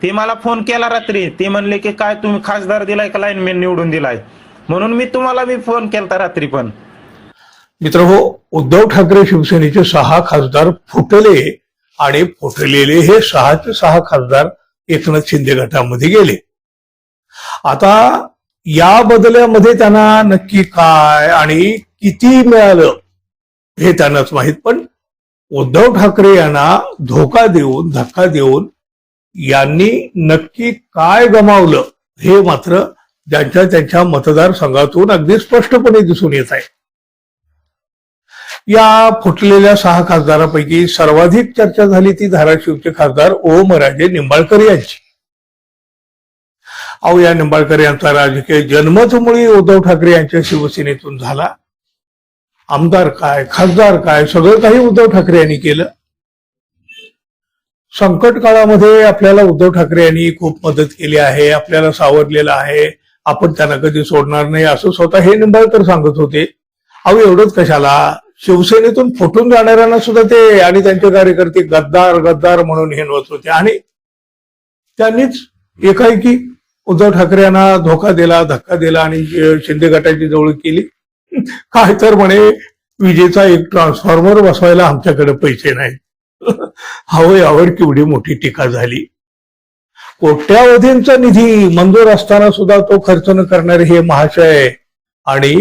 ते मला फोन केला रात्री, ते म्हणले की काय तुम्ही खासदार दिलाय का लाईनमॅन निवडून दिलाय, म्हणून मी तुम्हाला फोन केलता रात्री. पण मित्रहो, उद्धव ठाकरे शिवसेनेचे 6 खासदार फुटले आणि फुटलेले हे 6चे 6 खासदार एकनाथ शिंदे गटामध्ये गेले. आता या बदल्यामध्ये त्यांना नक्की काय आणि किती मिळालं हे त्यांनाच माहीत. पण उद्धव ठाकरे यांना धोका देऊन, धक्का देऊन यांनी नक्की काय गमावलं हे मात्र त्यांच्या मतदारसंघातून अगदी स्पष्टपणे दिसून येत आहे. या फुटलेल्या 6 खासदारापैकी सर्वाधिक चर्चा झाली ती धाराशिवचे खासदार ओमराजे निंबाळकर यांची. अहो, या निंबाळकर यांचा राजकीय जन्मच मुळी उद्धव ठाकरे यांच्या शिवसेनेतून झाला. आमदार काय, खासदार काय, सगळं काही उद्धव ठाकरे यांनी केलं. संकट काळामध्ये आपल्याला उद्धव ठाकरे यांनी खूप मदत केली आहे, आपल्याला सावरलेलं आहे, आपण त्यांना कधी सोडणार नाही असं स्वतः हे निंबाळकर सांगत होते. अहो, एवढंच कशाला, शिवसेनेतून फुटून जाणाऱ्यांना सुद्धा ते आणि त्यांचे कार्यकर्ते गद्दार गद्दार म्हणून हिणवत होते. आणि त्यांनीच एकाएकी उद्धव ठाकरे यांना धोका दिला, धक्का दिला आणि शिंदे गटाची जवळ केली. काय तर म्हणे विजेचा एक ट्रान्सफॉर्मर बसवायला आमच्याकडे पैसे नाहीत. हवं, यावर केवढी मोठी टीका झाली. कोट्यावधींचा निधी मंजूर असताना सुद्धा तो खर्च न करणारे हे महाशय आणि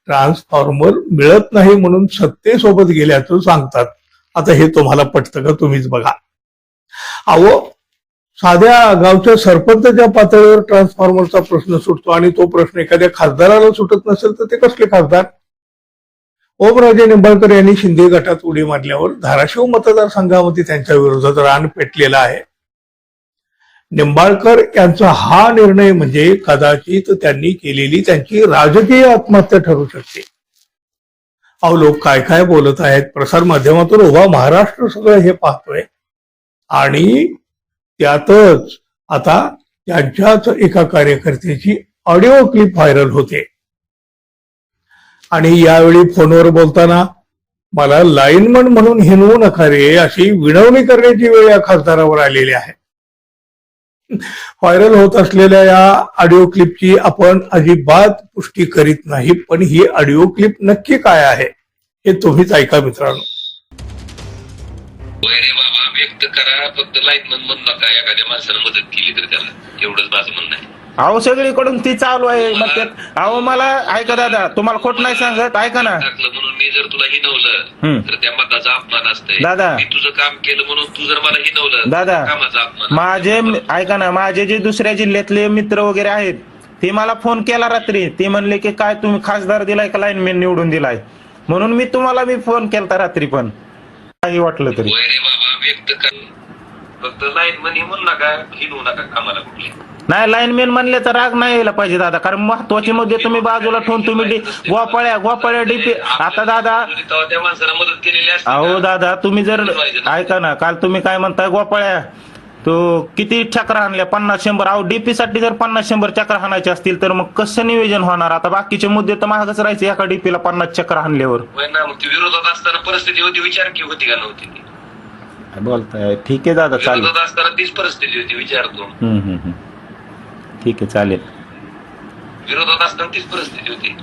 ट्रान्सफॉर्मर मिळत नाही म्हणून सत्तेसोबत गेल्याचं सांगतात. आता हे तुम्हाला पटतं का? तुम्हीच बघा. अहो, साध्या गावच्या सरपंचाच्या पातळीवर ट्रान्सफॉर्मरचा प्रश्न सुटतो आणि तो प्रश्न एखाद्या खासदाराला सुटत नसेल तर ते कसले खासदार? ओमराजे निंबाळकर यांनी शिंदे गटात उडी मारल्यावर धाराशिव मतदारसंघामध्ये त्यांच्या विरोधात रान पेटलेला आहे. निंबाळकर यांचा हा निर्णय म्हणजे कदाचित त्यांनी केलेली त्यांची राजकीय आत्महत्या ठरू शकते. अहो, लोक काय काय बोलत आहेत, प्रसार माध्यमातून उभा महाराष्ट्र सगळं हे पाहतोय. आणि त्यातच आता त्यांच्याच एका कार्यकर्त्याची ऑडिओ क्लिप व्हायरल होते. आणि यावेळी फोनवर बोलताना मला लाईनमन म्हणून हिणवू नका रे अशी विनवणी करण्याची वेळ या खासदारावर आलेली आहे. व्हायरल होत असलेल्या या ऑडिओ क्लिपची आपण अजिबात पुष्टी करीत नाही, पण ही ऑडिओ क्लिप नक्की काय आहे हे तुम्हीच ऐका मित्रांनो. व्यक्त करा, फक्त लाईनमन म्हणू नका. एखाद्या माणसानं मदत केली तर त्याला, एवढंच माझं म्हणणं आहे. अहो, सगळीकडून ती चालू आहे. मग अहो, मला ऐका दादा, तुम्हाला खोट नाही सांगत, ऐका ना. म्हणून मी जर तुला हिनवलं तर त्या मताचा अपमान असतंय. दादा, मी तुझं काम केलं म्हणून तू जर मला हिनवलं, दादा, कामाचा अपमान. माझे ऐका ना, माझे जे दुसऱ्या जिल्ह्यातले मित्र वगैरे आहेत ते मला फोन केला रात्री, ते म्हणले की काय तुम्ही खासदार दिलाय का लाईनमॅन निवडून दिलाय, म्हणून मी तुम्हाला फोन केलता रात्री. पण काही वाटलं तरी व्यक्त कर, फक्त लाईनमन म्हणू नका, हिनवू नका कामाला कुठली. नाही, लाईनमॅन म्हणले तर राग नाही यायला पाहिजे दादा, कारण महत्वाचे मुद्दे तुम्ही बाजूला ठेवून तुम्ही गोपाळ्या डीपी. आता दादा, त्या माणसाला मदत केलेली असते. अहो दादा, तुम्ही जर ऐका ना, काल तुम्ही काय म्हणताय गोपाळ्या तो किती चक्रा आणल्या, 50-100. अहो, डीपी साठी जर 50-100 चक्र हाणायचे असतील तर मग कसं नियोजन होणार? आता बाकीचे मुद्दे तर महागच राहायचे एका डीपीला 50 चक्र हाणल्यावर. विरोधात असताना परिस्थिती होती, विचार की होती का नव्हती? बोलताय ठीक आहे दादा, चालेल. विरोधात असताना तीच परिस्थिती होती, विचारतो. ठीक आहे, चालेल. विरोधात असताना तीच परिस्थिती होती.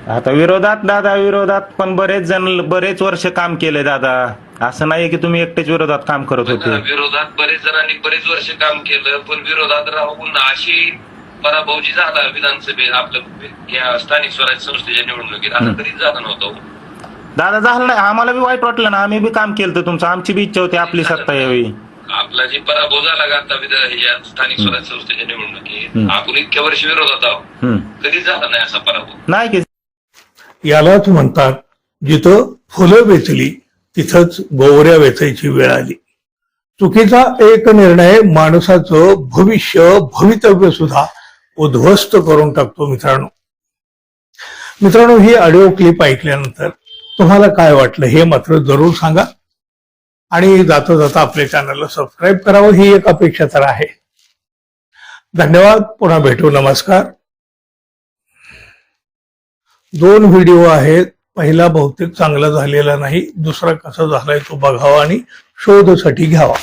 आता विरोधात पण बरेच वर्ष काम केले दादा. असं नाही की तुम्ही एकटेच विरोधात काम करत होते. विरोधात बरेच जणांनी बरेच वर्ष काम केलं, पण विरोधात राहून अशी पराभव जी झाला विधानसभेत आपल्या स्थानिक स्वराज्य संस्थेच्या निवडणुकीत, आता कधीच झाला नव्हता दादा. झालं नाही, आम्हाला बी वाईट वाटलं ना, आम्ही बी काम केलं तुमचं, आमची बी इच्छा होती आपली सत्ता यावी. आपला जे पराभव झाला का आता स्थानिक स्वराज्य संस्थेच्या निवडणुकीत, आपण इतक्या वर्ष विरोधात आहोत, कधीच झाला नाही असा पराभव. नाही की यालाच म्हणतात जिथं फुलं वेचली तिथंच गोवऱ्या वेचायची वेळ आली. चुकीचा एक निर्णय माणसाचं भवितव्य सुद्धा उद्ध्वस्त करून टाकतो. मित्रांनो, ही ऑडिओ क्लिप ऐकल्यानंतर तुम्हाला काय वाटलं हे मात्र जरूर सांगा. आणि जाता जाता आपल्या चॅनलला सबस्क्राईब करावं ही एक अपेक्षा तर आहे. धन्यवाद. पुन्हा भेटू. नमस्कार. 2 व्हिडिओ आहेत. पहिला बहुतेक चांगला झालेला नाही, दुसरा कसा झालाय तो बघावा आणि शोधसाठी घ्यावा.